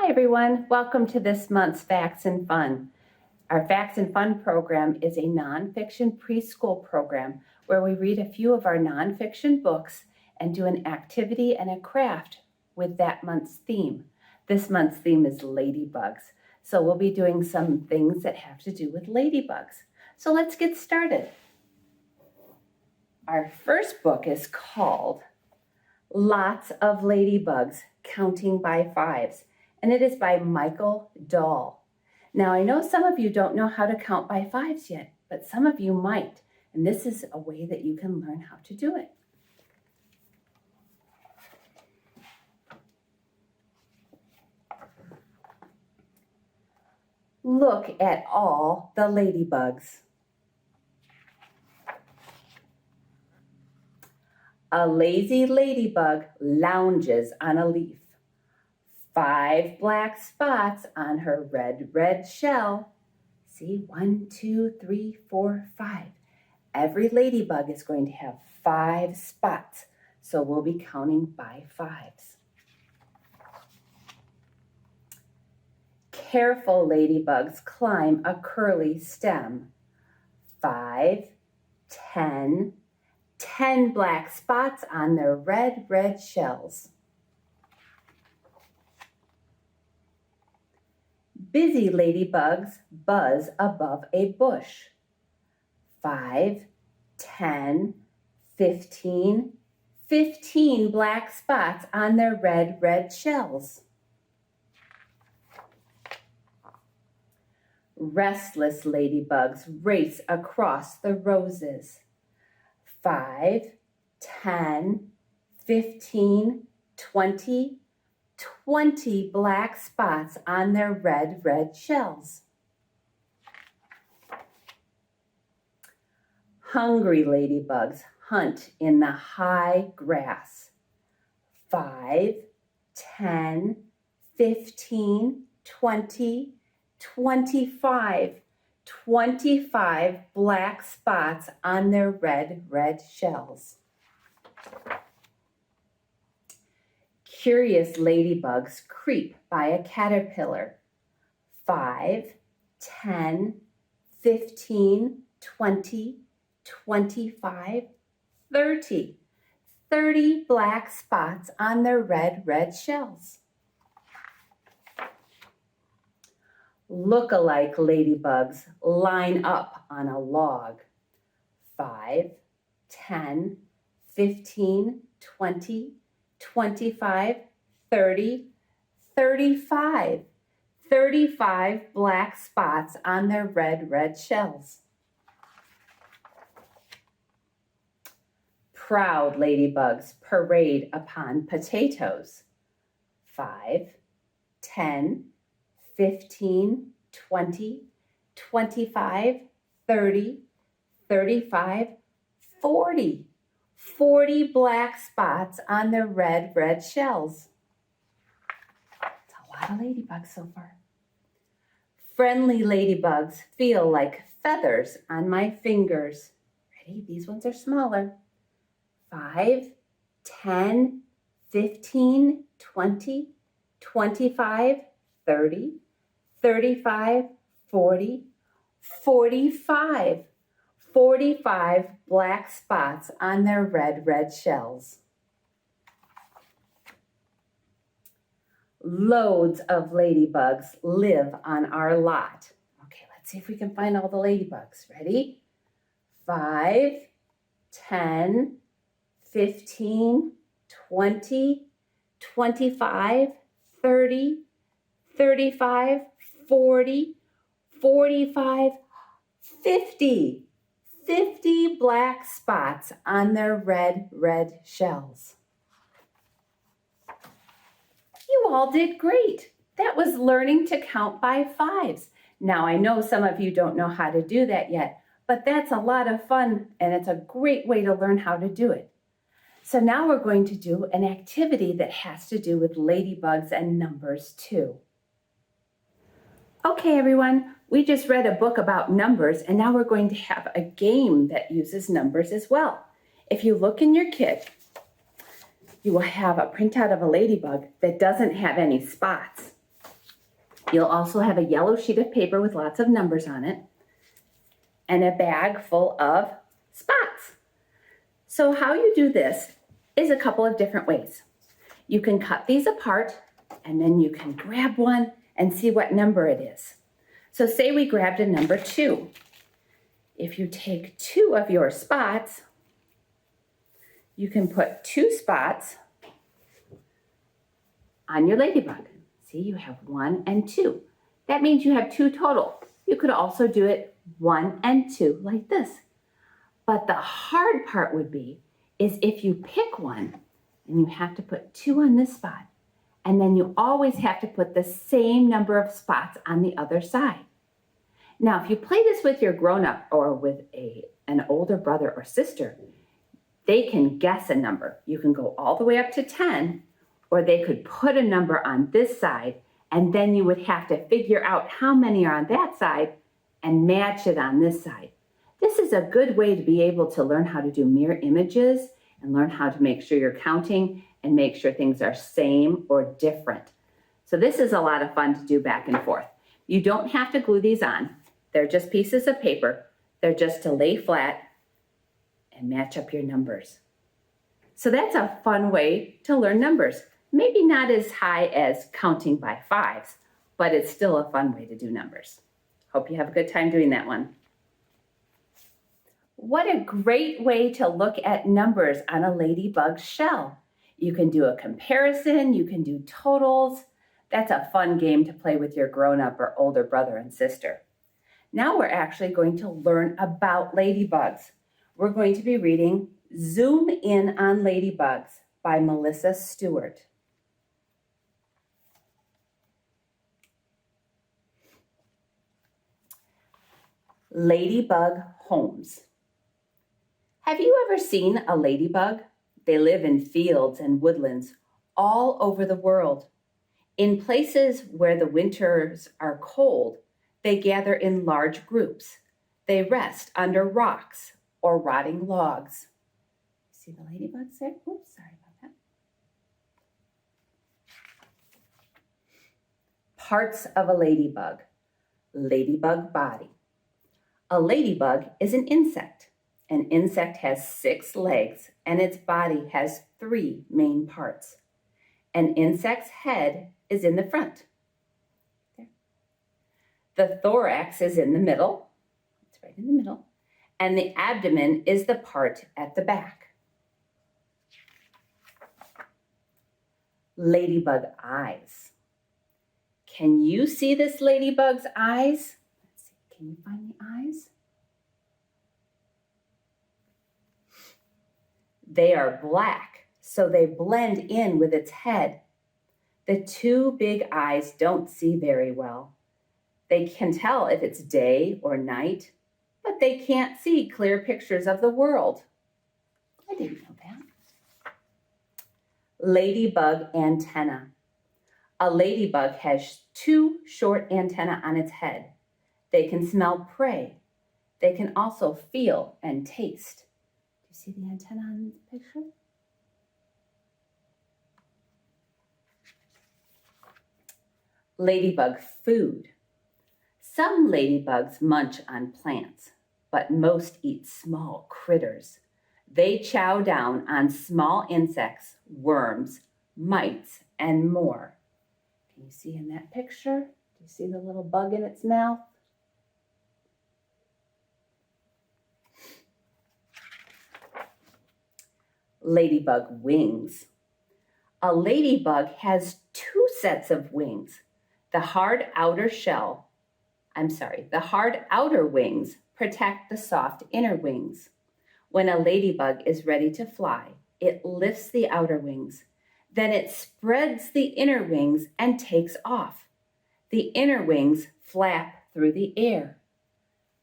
Hi everyone, welcome to this month's Facts and Fun. Our Facts and Fun program is a nonfiction preschool program where we read a few of our nonfiction books and do an activity and a craft with that month's theme. This month's theme is Ladybugs, so we'll be doing some things that have to do with ladybugs. So let's get started. Our first book is called Lots of Ladybugs, Counting by Fives, and it is by Michael Dahl. Now, I know some of you don't know how to count by fives yet, but some of you might, and this is a way that you can learn how to do it. Look at all the ladybugs. A lazy ladybug lounges on a leaf. 5 black spots on her red shell. See, 1, 2, 3, 4, 5. Every ladybug is going to have 5 spots, so we'll be counting by fives. Careful ladybugs climb a curly stem. 5, 10, 10 black spots on their red shells. Busy ladybugs buzz above a bush. 5, 10, 15, 15 black spots on their red shells. Restless ladybugs race across the roses. 5, 10, 15, 20, 20 black spots on their red shells. Hungry ladybugs hunt in the high grass. 5, 10, 15, 20, 25, 25 black spots on their red shells. Curious ladybugs creep by a caterpillar. 5, 10, 15, 20, 25, 30. 30 black spots on their red shells. Look-alike ladybugs line up on a log. 5, 10, 15, 20, 25, 30, 35. 35 black spots on their red shells. Proud ladybugs parade upon potatoes. 5, 10, 15, 20, 25, 30, 35, 40. 40 black spots on their red shells. That's a lot of ladybugs so far. Friendly ladybugs feel like feathers on my fingers. Ready? These ones are smaller. 5, 10, 15, 20, 25, 30, 35, 40, 45. 45 black spots on their red shells. Loads of ladybugs live on our lot. Okay, let's see if we can find all the ladybugs. Ready? 5, 10, 15, 20, 25, 30, 35, 40, 45, 50. 50 black spots on their red shells. You all did great. That was learning to count by fives. Now, I know some of you don't know how to do that yet, but that's a lot of fun and it's a great way to learn how to do it. So now we're going to do an activity that has to do with ladybugs and numbers too. Okay, everyone, we just read a book about numbers, and now we're going to have a game that uses numbers as well. If you look in your kit, you will have a printout of a ladybug that doesn't have any spots. You'll also have a yellow sheet of paper with lots of numbers on it and a bag full of spots. So how you do this is a couple of different ways. You can cut these apart and then you can grab one and see what number it is. So say we grabbed a number 2. If you take 2 of your spots, you can put 2 spots on your ladybug. See, you have 1 and 2. That means you have 2 total. You could also do it 1 and 2 like this. But the hard part would be is if you pick one and you have to put 2 on this spot, and then you always have to put the same number of spots on the other side. Now, if you play this with your grown-up or with an older brother or sister, they can guess a number. You can go all the way up to 10, or they could put a number on this side, and then you would have to figure out how many are on that side and match it on this side. This is a good way to be able to learn how to do mirror images and learn how to make sure you're counting and make sure things are same or different. So this is a lot of fun to do back and forth. You don't have to glue these on. They're just pieces of paper. They're just to lay flat and match up your numbers. So that's a fun way to learn numbers. Maybe not as high as counting by 5s, but it's still a fun way to do numbers. Hope you have a good time doing that one. What a great way to look at numbers on a ladybug shell. You can do a comparison, you can do totals. That's a fun game to play with your grown-up or older brother and sister. Now we're actually going to learn about ladybugs. We're going to be reading Zoom In on Ladybugs by Melissa Stewart. Ladybug homes. Have you ever seen a ladybug? They live in fields and woodlands all over the world. In places where the winters are cold, they gather in large groups. They rest under rocks or rotting logs. See the ladybugs there? Oops, sorry about that. Parts of a ladybug. Ladybug body. A ladybug is an insect. An insect has 6 legs and its body has 3 main parts. An insect's head is in the front. There. The thorax is in the middle. It's right in the middle. And the abdomen is the part at the back. Ladybug eyes. Can you see this ladybug's eyes? Let's see. Can you find the eyes? They are black, so they blend in with its head. The 2 big eyes don't see very well. They can tell if it's day or night, but they can't see clear pictures of the world. I didn't know that. Ladybug antenna. A ladybug has 2 short antennae on its head. They can smell prey. They can also feel and taste. See the antenna on the picture? Ladybug food. Some ladybugs munch on plants, but most eat small critters. They chow down on small insects, worms, mites, and more. Can you see in that picture? Do you see the little bug in its mouth? Ladybug wings. A ladybug has 2 sets of wings. The hard outer wings protect the soft inner wings. When a ladybug is ready to fly, it lifts the outer wings. Then it spreads the inner wings and takes off. The inner wings flap through the air.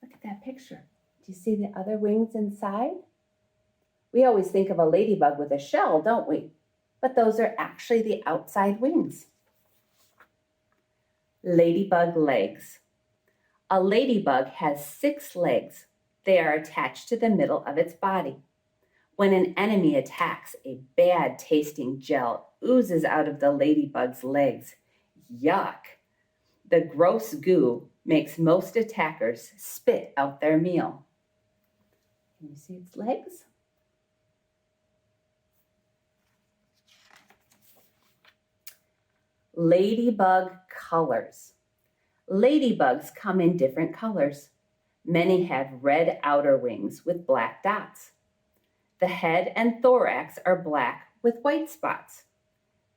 Look at that picture. Do you see the other wings inside? We always think of a ladybug with a shell, don't we? But those are actually the outside wings. Ladybug legs. A ladybug has 6 legs. They are attached to the middle of its body. When an enemy attacks, a bad-tasting gel oozes out of the ladybug's legs. Yuck! The gross goo makes most attackers spit out their meal. Can you see its legs? Ladybug colors. Ladybugs come in different colors. Many have red outer wings with black dots. The head and thorax are black with white spots.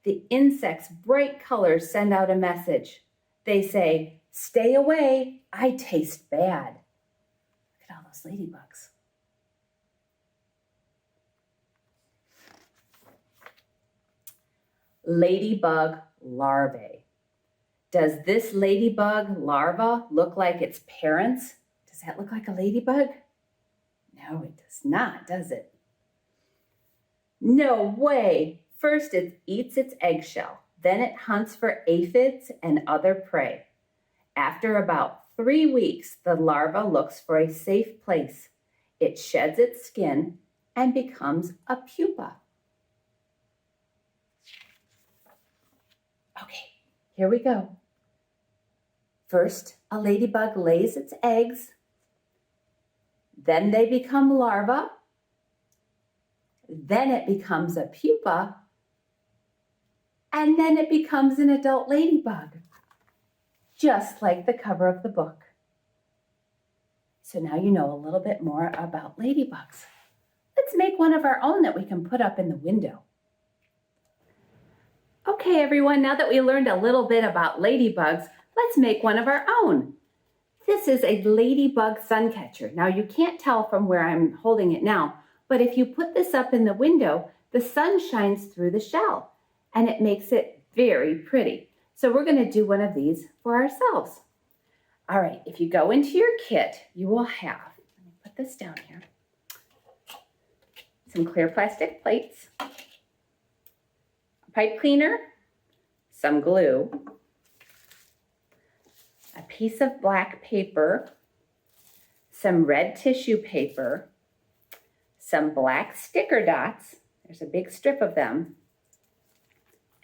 The insect's bright colors send out a message. They say, "Stay away, I taste bad." Look at all those ladybugs. Ladybug larvae. Does this ladybug larva look like its parents? Does that look like a ladybug? No, it does not, does it? No way. First, it eats its eggshell. Then it hunts for aphids and other prey. After about 3 weeks, the larva looks for a safe place. It sheds its skin and becomes a pupa. Okay, here we go. First, a ladybug lays its eggs. Then they become larvae. Then it becomes a pupa. And then it becomes an adult ladybug, just like the cover of the book. So now you know a little bit more about ladybugs. Let's make one of our own that we can put up in the window. Okay, everyone, now that we learned a little bit about ladybugs, let's make one of our own. This is a Ladybug Suncatcher. Now, you can't tell from where I'm holding it now, but if you put this up in the window, the sun shines through the shell, and it makes it very pretty. So we're going to do one of these for ourselves. All right, if you go into your kit, you will have, let me put this down here, some clear plastic plates, a pipe cleaner, some glue, a piece of black paper, some red tissue paper, some black sticker dots, there's a big strip of them,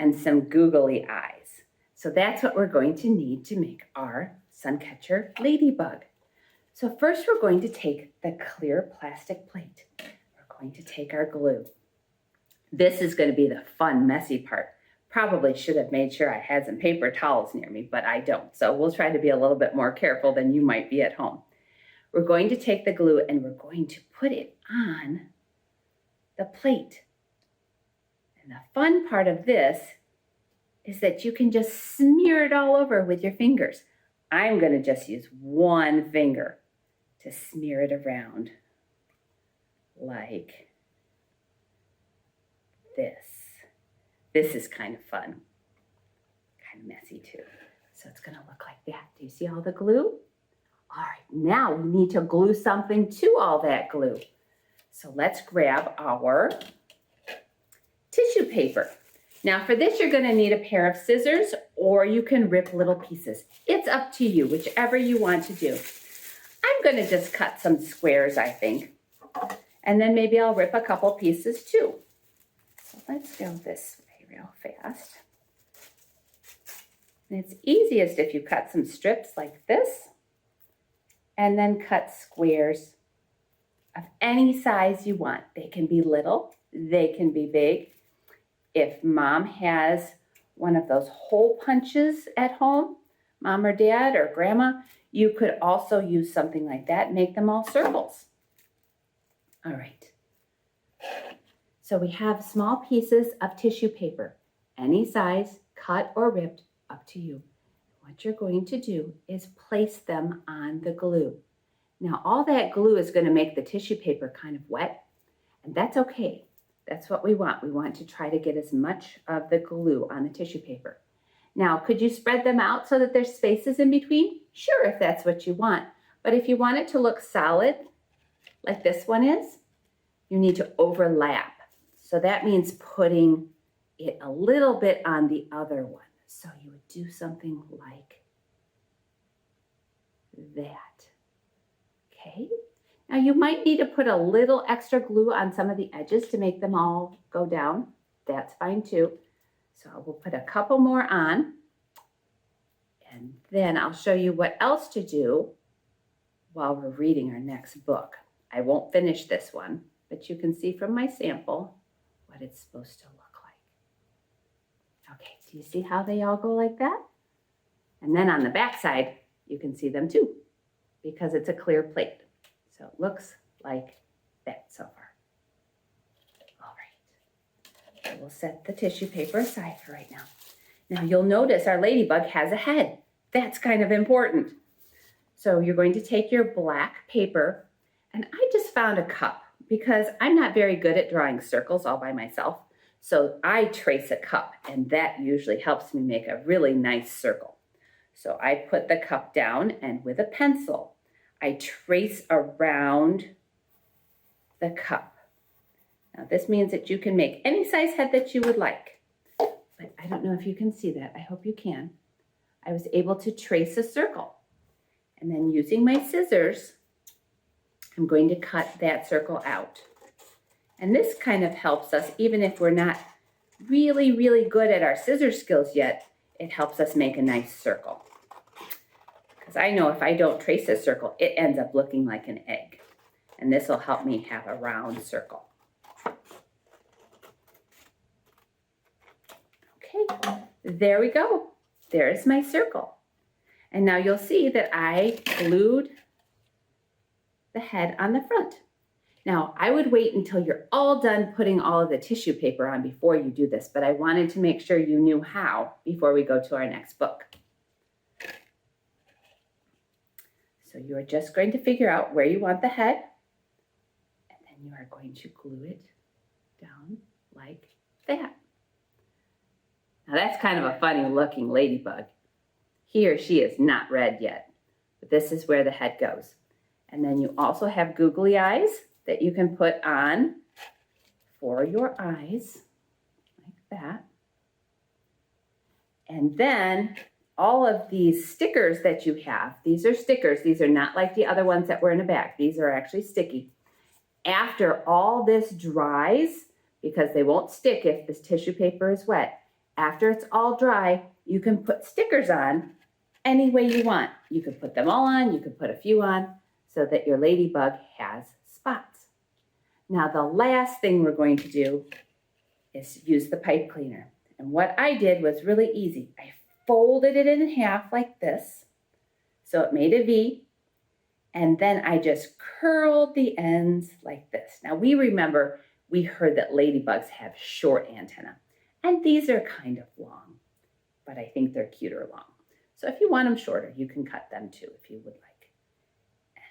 and some googly eyes. So that's what we're going to need to make our Suncatcher ladybug. So first we're going to take the clear plastic plate. We're going to take our glue. This is going to be the fun, messy part. Probably should have made sure I had some paper towels near me, but I don't. So we'll try to be a little bit more careful than you might be at home. We're going to take the glue and we're going to put it on the plate. And the fun part of this is that you can just smear it all over with your fingers. I'm going to just use one finger to smear it around like this. This is kind of fun, kind of messy too. So it's going to look like that. Do you see all the glue? All right, now we need to glue something to all that glue. So let's grab our tissue paper. Now for this, you're going to need a pair of scissors, or you can rip little pieces. It's up to you, whichever you want to do. I'm going to just cut some squares, I think. And then maybe I'll rip a couple pieces too. So let's go this way real fast. And it's easiest if you cut some strips like this and then cut squares of any size you want. They can be little, they can be big. If mom has one of those hole punches at home, mom or dad or grandma, you could also use something like that, make them all circles. All right. So we have small pieces of tissue paper, any size, cut or ripped, up to you. What you're going to do is place them on the glue. Now all that glue is going to make the tissue paper kind of wet, and that's okay. That's what we want. We want to try to get as much of the glue on the tissue paper. Now, could you spread them out so that there's spaces in between? Sure, if that's what you want. But if you want it to look solid, like this one is, you need to overlap. So that means putting it a little bit on the other one. So you would do something like that. Okay? Now you might need to put a little extra glue on some of the edges to make them all go down. That's fine too. So we'll put a couple more on. And then I'll show you what else to do while we're reading our next book. I won't finish this one, but you can see from my sample what it's supposed to look like. Okay, do you see how they all go like that? And then on the back side, you can see them too, because it's a clear plate. So it looks like that so far. All right, so we'll set the tissue paper aside for right now. Now you'll notice our ladybug has a head. That's kind of important. So you're going to take your black paper, and I just found a cup because I'm not very good at drawing circles all by myself. So I trace a cup, and that usually helps me make a really nice circle. So I put the cup down, and with a pencil, I trace around the cup. Now this means that you can make any size head that you would like, but I don't know if you can see that. I hope you can. I was able to trace a circle. And then using my scissors, I'm going to cut that circle out. And this kind of helps us, even if we're not really, really good at our scissors skills yet, it helps us make a nice circle. Because I know if I don't trace a circle, it ends up looking like an egg. And this will help me have a round circle. Okay, there we go. There's my circle. And now you'll see that I glued the head on the front. Now, I would wait until you're all done putting all of the tissue paper on before you do this, but I wanted to make sure you knew how before we go to our next book. So you are just going to figure out where you want the head, and then you are going to glue it down like that. Now that's kind of a funny looking ladybug. He or she is not red yet, but this is where the head goes. And then you also have googly eyes that you can put on for your eyes, like that. And then all of these stickers that you have, these are stickers. These are not like the other ones that were in the back. These are actually sticky. After all this dries, because they won't stick if this tissue paper is wet, after it's all dry, you can put stickers on any way you want. You could put them all on, you could put a few on, so that your ladybug has spots. Now the last thing we're going to do is use the pipe cleaner. And what I did was really easy. I folded it in half like this, so it made a V, and then I just curled the ends like this. Now we heard that ladybugs have short antennae, and these are kind of long, but I think they're cuter long. So if you want them shorter, you can cut them too if you would like. And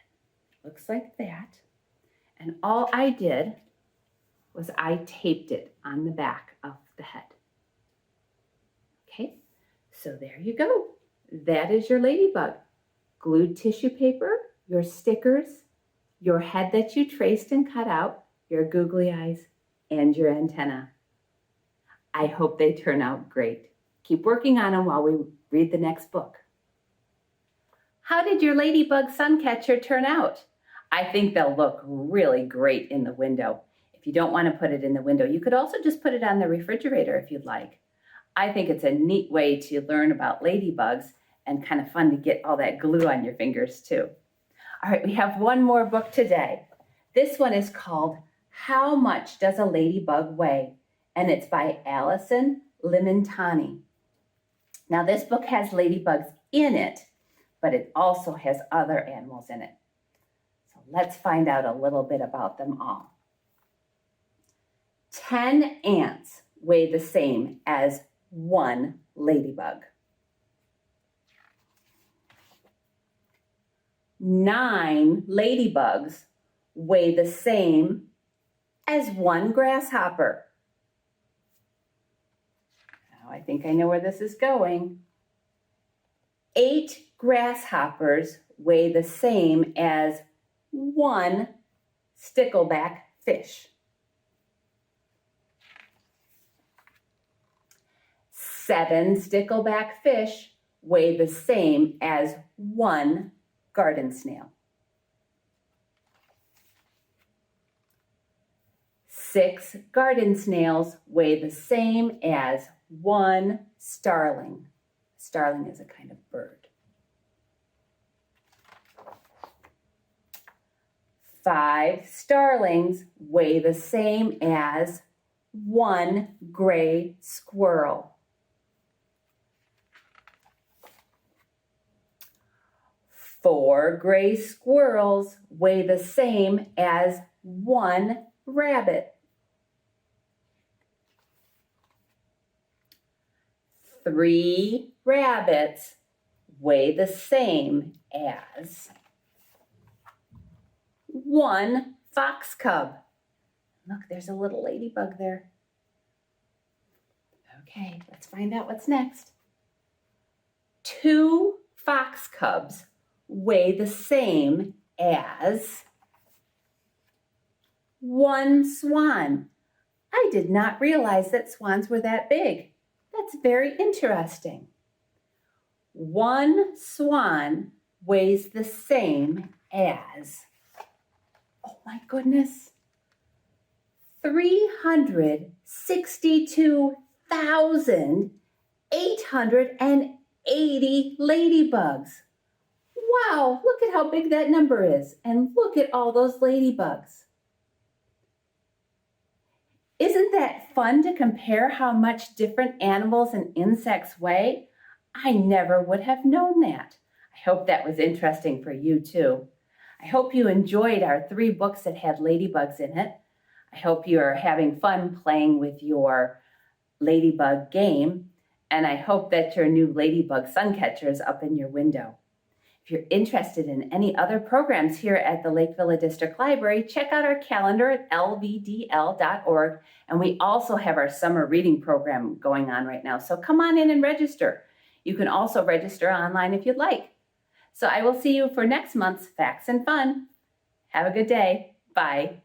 it looks like that. And all I did was I taped it on the back of the head. Okay, so there you go. That is your ladybug. Glued tissue paper, your stickers, your head that you traced and cut out, your googly eyes, and your antenna. I hope they turn out great. Keep working on them while we read the next book. How did your Ladybug Suncatcher turn out? I think they'll look really great in the window. If you don't want to put it in the window, you could also just put it on the refrigerator if you'd like. I think it's a neat way to learn about ladybugs and kind of fun to get all that glue on your fingers too. All right, we have one more book today. This one is called How Much Does a Ladybug Weigh? And it's by Alison Limentani. Now this book has ladybugs in it, but it also has other animals in it. So let's find out a little bit about them all. 10 ants weigh the same as 1 ladybug. 9 ladybugs weigh the same as 1 grasshopper. Now I think I know where this is going. 8 grasshoppers weigh the same as 1 stickleback fish. 7 stickleback fish weigh the same as 1 garden snail. 6 garden snails weigh the same as 1 starling. Starling is a kind of bird. 5 starlings weigh the same as 1 gray squirrel. 4 gray squirrels weigh the same as 1 rabbit. 3 rabbits weigh the same as 1 fox cub. Look, there's a little ladybug there. Okay, let's find out what's next. 2 fox cubs weigh the same as 1 swan. I did not realize that swans were that big. That's very interesting. 1 swan weighs the same as, oh my goodness, 362,880 ladybugs. Wow, look at how big that number is, and look at all those ladybugs. Isn't that fun to compare how much different animals and insects weigh? I never would have known that. I hope that was interesting for you too. I hope you enjoyed our 3 books that had ladybugs in it. I hope you are having fun playing with your ladybug game, and I hope that your new Ladybug Suncatcher is up in your window. If you're interested in any other programs here at the Lake Villa District Library, check out our calendar at lvdl.org, and we also have our summer reading program going on right now, so come on in and register. You can also register online if you'd like. So I will see you for next month's Facts and Fun. Have a good day. Bye.